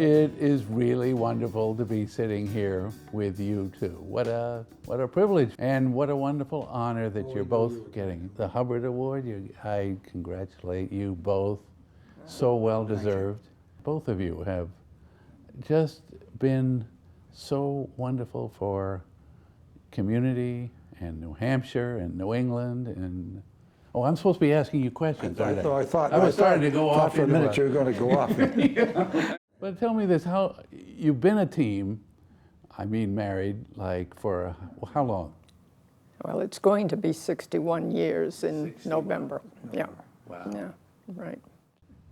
It is really wonderful to be sitting here with you two. What a privilege and what a wonderful honor that you're both getting the Hubbard Award. I congratulate you both. So well deserved. Both of you have just been so wonderful for community and New Hampshire and New England and oh, I'm supposed to be asking you questions. I thought I was starting to go off for a minute you were going to go off. Yeah. But tell me this: how you've been a team? I mean, married like for how long? Well, it's going to be 61 years in 61. November. Yeah. Wow. Yeah. Right.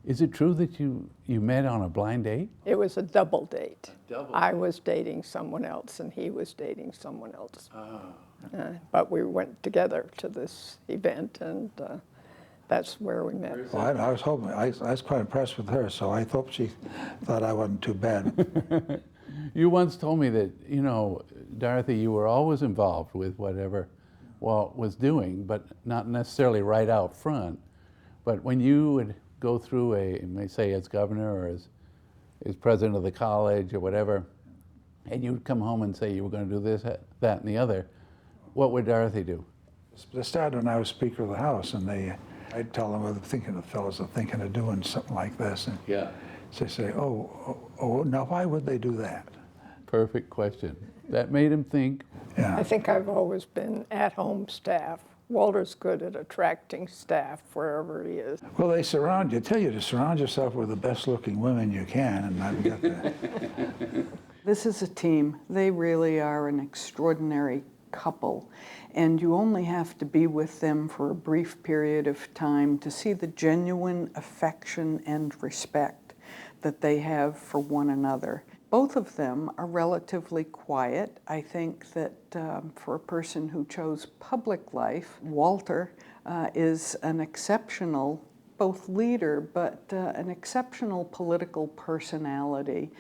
Is it true that you met on a blind date? It was a double date. Double. I was dating someone else, and he was dating someone else. Oh. But we went together to this event, and that's where we met. Well, I was hoping, I was quite impressed with her, so I hope she thought I wasn't too bad. You once told me that, you know, Dorothy, you were always involved with whatever Walt was doing, but not necessarily right out front. But when you would go through may say as governor or as president of the college or whatever, and you'd come home and say you were going to do this, that, and the other, what would Dorothy do? It started when I was Speaker of the House, and I'd tell them, the fellows are thinking of doing something like this. And Yeah. so they say, oh, now why would they do that? Perfect question. That made him think. Yeah. I think I've always been at-home staff. Walter's good at attracting staff wherever he is. Well, they tell you to surround yourself with the best-looking women you can, and I've got that. This is a team. They really are an extraordinary couple, and you only have to be with them for a brief period of time to see the genuine affection and respect that they have for one another. Both of them are relatively quiet. I think that for a person who chose public life, Walter is an exceptional both leader, but an exceptional political personality.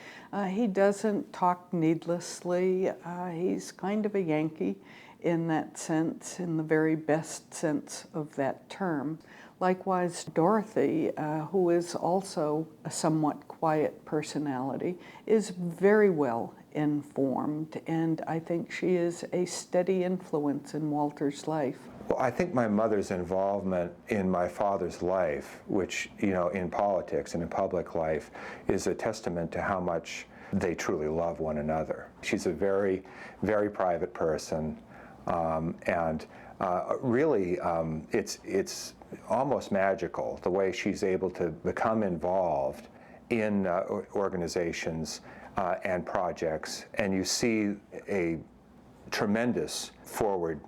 He doesn't talk needlessly. He's kind of a Yankee in that sense, in the very best sense of that term. Likewise, Dorothy, who is also a somewhat quiet personality, is very well informed, and I think she is a steady influence in Walter's life. Well, I think my mother's involvement in my father's life, which, you know, in politics and in public life, is a testament to how much they truly love one another. She's a very, very private person, and really, it's almost magical the way she's able to become involved in organizations and projects, and you see a tremendous forward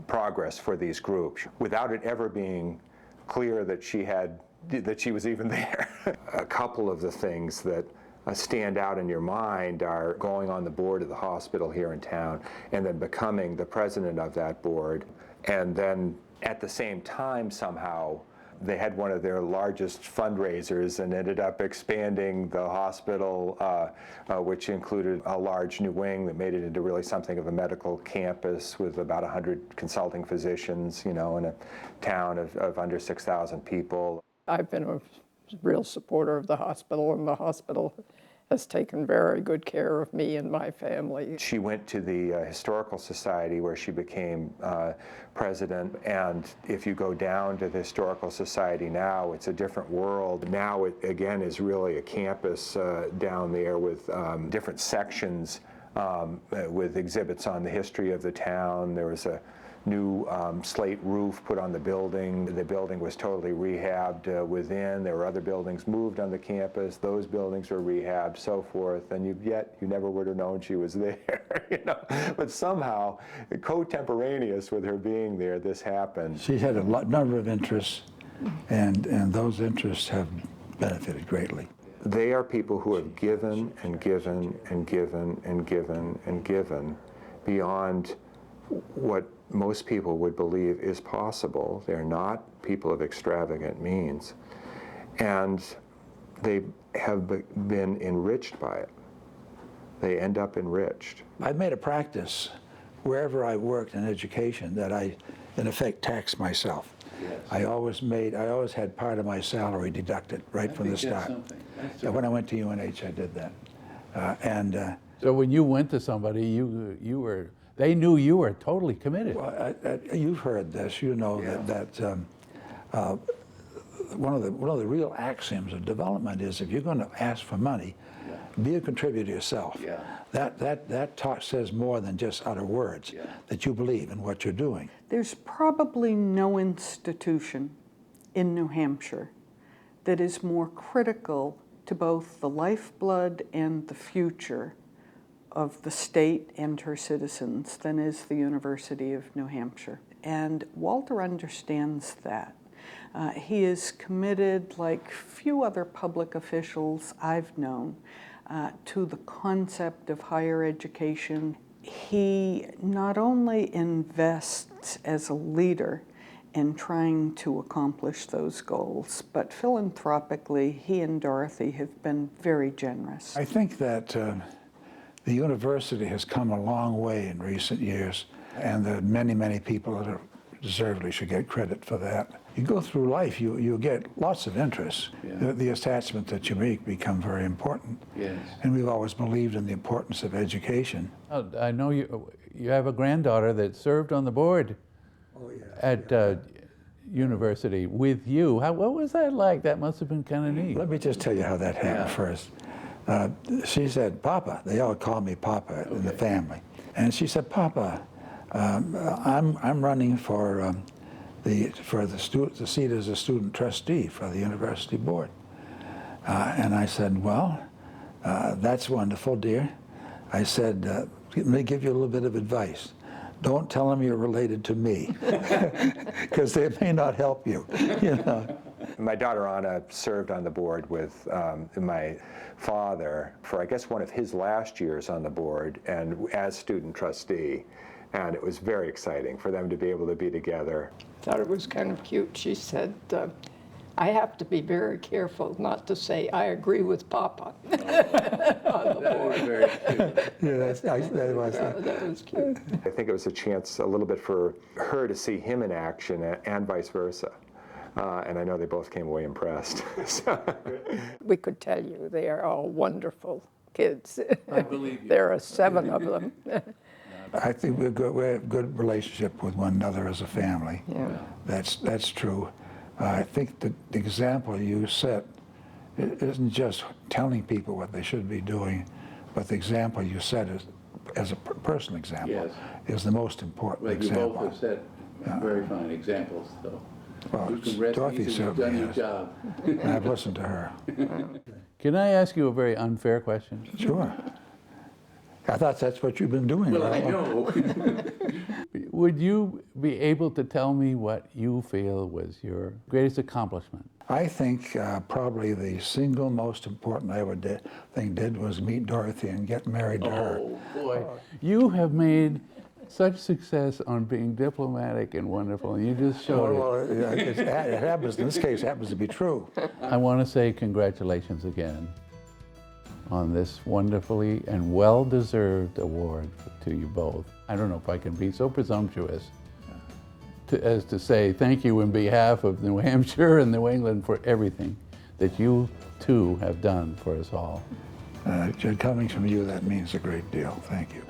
progress for these groups without it ever being clear that she was even there. A couple of the things that stand out in your mind are going on the board of the hospital here in town and then becoming the president of that board, and then at the same time somehow they had one of their largest fundraisers and ended up expanding the hospital, which included a large new wing that made it into really something of a medical campus with about 100 consulting physicians, you know, in a town of under 6,000 people. I've been a real supporter of the hospital, and the hospital has taken very good care of me and my family. She went to the Historical Society where she became president, and if you go down to the Historical Society now, it's a different world. Now it again is really a campus down there with different sections with exhibits on the history of the town. There was a new slate roof put on the building. The building was totally rehabbed within. There were other buildings moved on the campus. Those buildings were rehabbed, so forth. And yet you never would have known she was there, you know. But somehow, contemporaneous with her being there, this happened. She had a number of interests, and those interests have benefited greatly. They are people who have given and given and given and given and given beyond what most people would believe is possible. They're not people of extravagant means, and they have been enriched by it. They end up enriched. I've made a practice wherever I worked in education that I, in effect, tax myself. I always had part of my salary deducted right from the start. Yeah, when I went to UNH, I did that. So when you went to somebody, they knew you were totally committed. Well, you've heard this. You know that one of the real axioms of development is if you're going to ask for money, be a contributor yourself. Yeah. That talk says more than just utter words, that you believe in what you're doing. There's probably no institution in New Hampshire that is more critical to both the lifeblood and the future of the state and her citizens than is the University of New Hampshire. And Walter understands that. He is committed, like few other public officials I've known, to the concept of higher education. He not only invests as a leader in trying to accomplish those goals, but philanthropically, he and Dorothy have been very generous. I think that the university has come a long way in recent years, and there are many, many people that deservedly should get credit for that. You go through life, you get lots of interests. Yeah. The attachment that you make become very important. Yes. And we've always believed in the importance of education. I know you have a granddaughter that served on the board at university with you. What was that like? That must have been kind of neat. Let me just tell you how that happened first. She said, "Papa," they all call me Papa in the family. And she said, "Papa, I'm running for the seat as a student trustee for the university board." And I said, "Well, that's wonderful, dear." I said, "Let me give you a little bit of advice. Don't tell them you're related to me, because they may not help you, you know." My daughter Anna served on the board with my father for, I guess, one of his last years on the board and as student trustee. And it was very exciting for them to be able to be together. Thought it was kind of cute. She said, I have to be very careful not to say, I agree with Papa on the board. Very cute. Yeah, that's nice. That was. That was cute. I think it was a chance a little bit for her to see him in action and vice versa. And I know they both came away impressed. We could tell you they are all wonderful kids. I believe you. There are 7 of them. I think we have a good relationship with one another as a family. Yeah. That's true. I think the example you set isn't just telling people what they should be doing, but the example you set as a personal example is the most important Well, you example. both have set very fine examples, though. Well, You can rest Dorothy easy, you've certainly done your has. job. And I've listened to her. Can I ask you a very unfair question? Sure. I thought that's what you've been doing. Well, I right? know. Would you be able to tell me what you feel was your greatest accomplishment? I think probably the single most important thing did was meet Dorothy and get married to her. Oh, boy. You have made such success on being diplomatic and wonderful, and you just showed it. Well, it happens, in this case, it happens to be true. I want to say congratulations again on this wonderfully and well-deserved award to you both. I don't know if I can be so presumptuous as to say thank you in behalf of New Hampshire and New England for everything that you two have done for us all. Coming from you, that means a great deal. Thank you.